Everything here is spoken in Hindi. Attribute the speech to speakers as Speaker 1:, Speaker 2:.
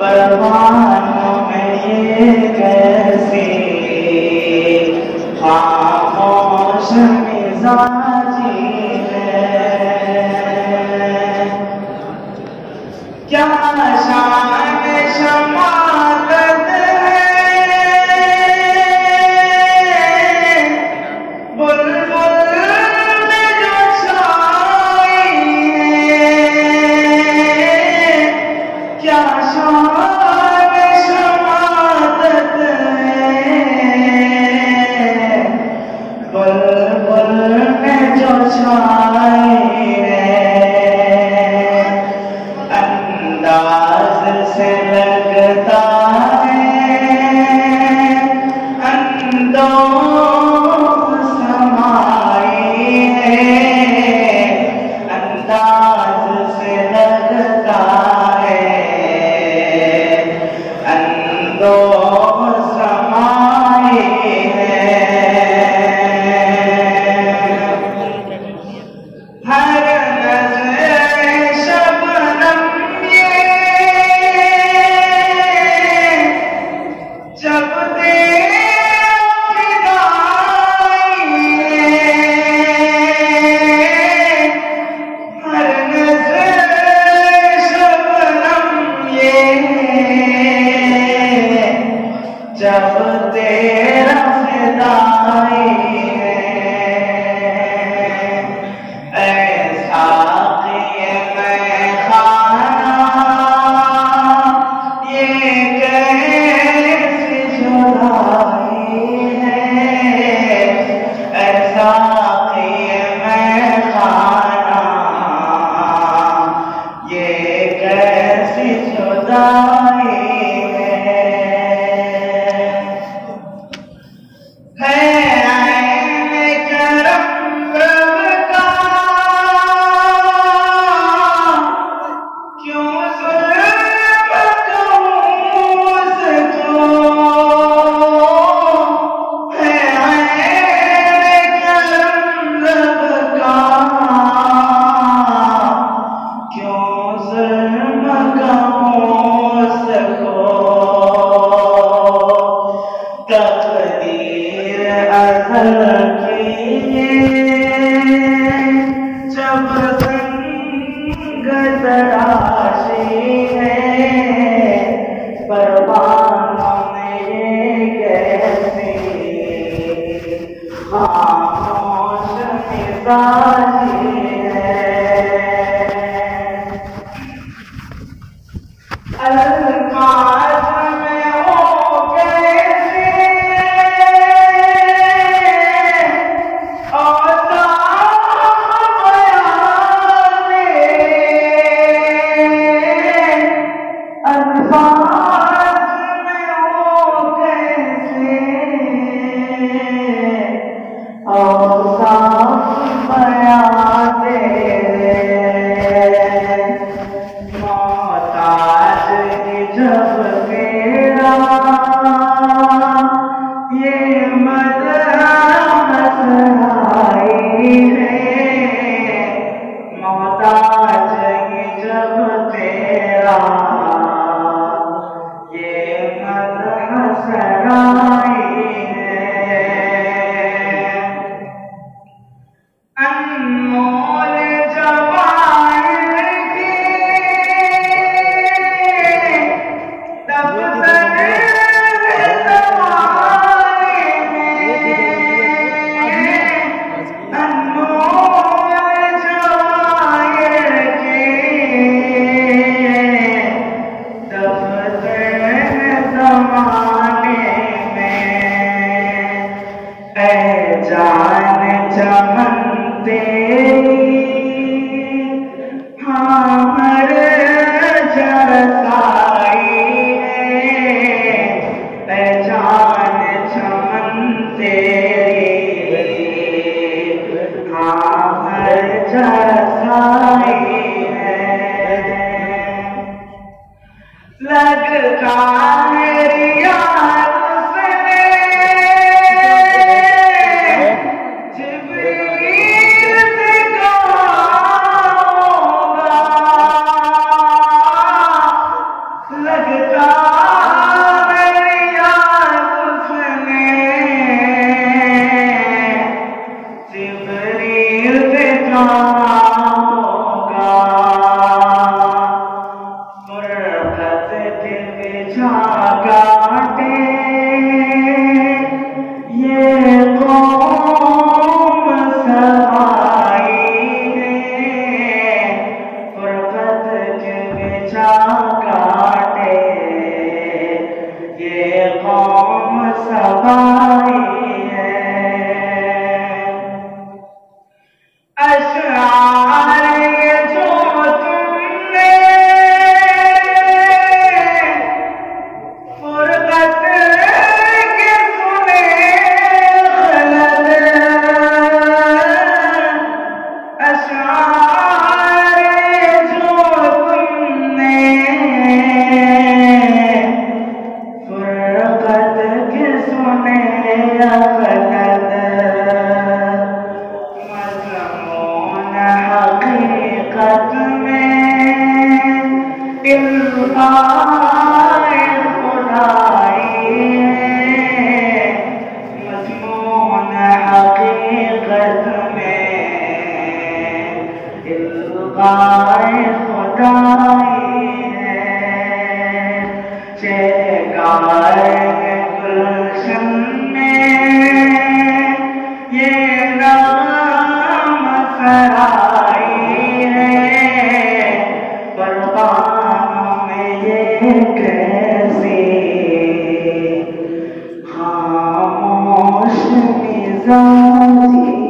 Speaker 1: परवानों में ये कैसी खामोश मिजाजी है, क्या शान शमाकत है बुलबुल में जो छाई है, क्या शान शमाकत है बुलबुल में जो छाई है, अंदाज से लगता है अंदों समाई है, अंदाज से लगता है अंदों समाई है, हर जब तेरा फिदाई है, ऐसा किए मैं खाना ये कैसी जुदाई है, ऐसा किए मैं खाना ये कैसी जुदाई तकदीर अज़ल की जब संग तराशी है, परवानों में ये कैसी खामोश मिजाजी है, अल्फाज़ में हो कैसी जान चमन तेरी हमर जरसाई है, जान चमन तेरी हमर जरसाई है, लगता है रियाज लगता अबलद मज़मून हकीकत में इल्गाए खुदाई है, मज़मून हकीकत में इल्गाए खुदाई है। चेगाए गुलशन में ये नाम सराई है, परवानों में ये कैसी खामोश मिजाजी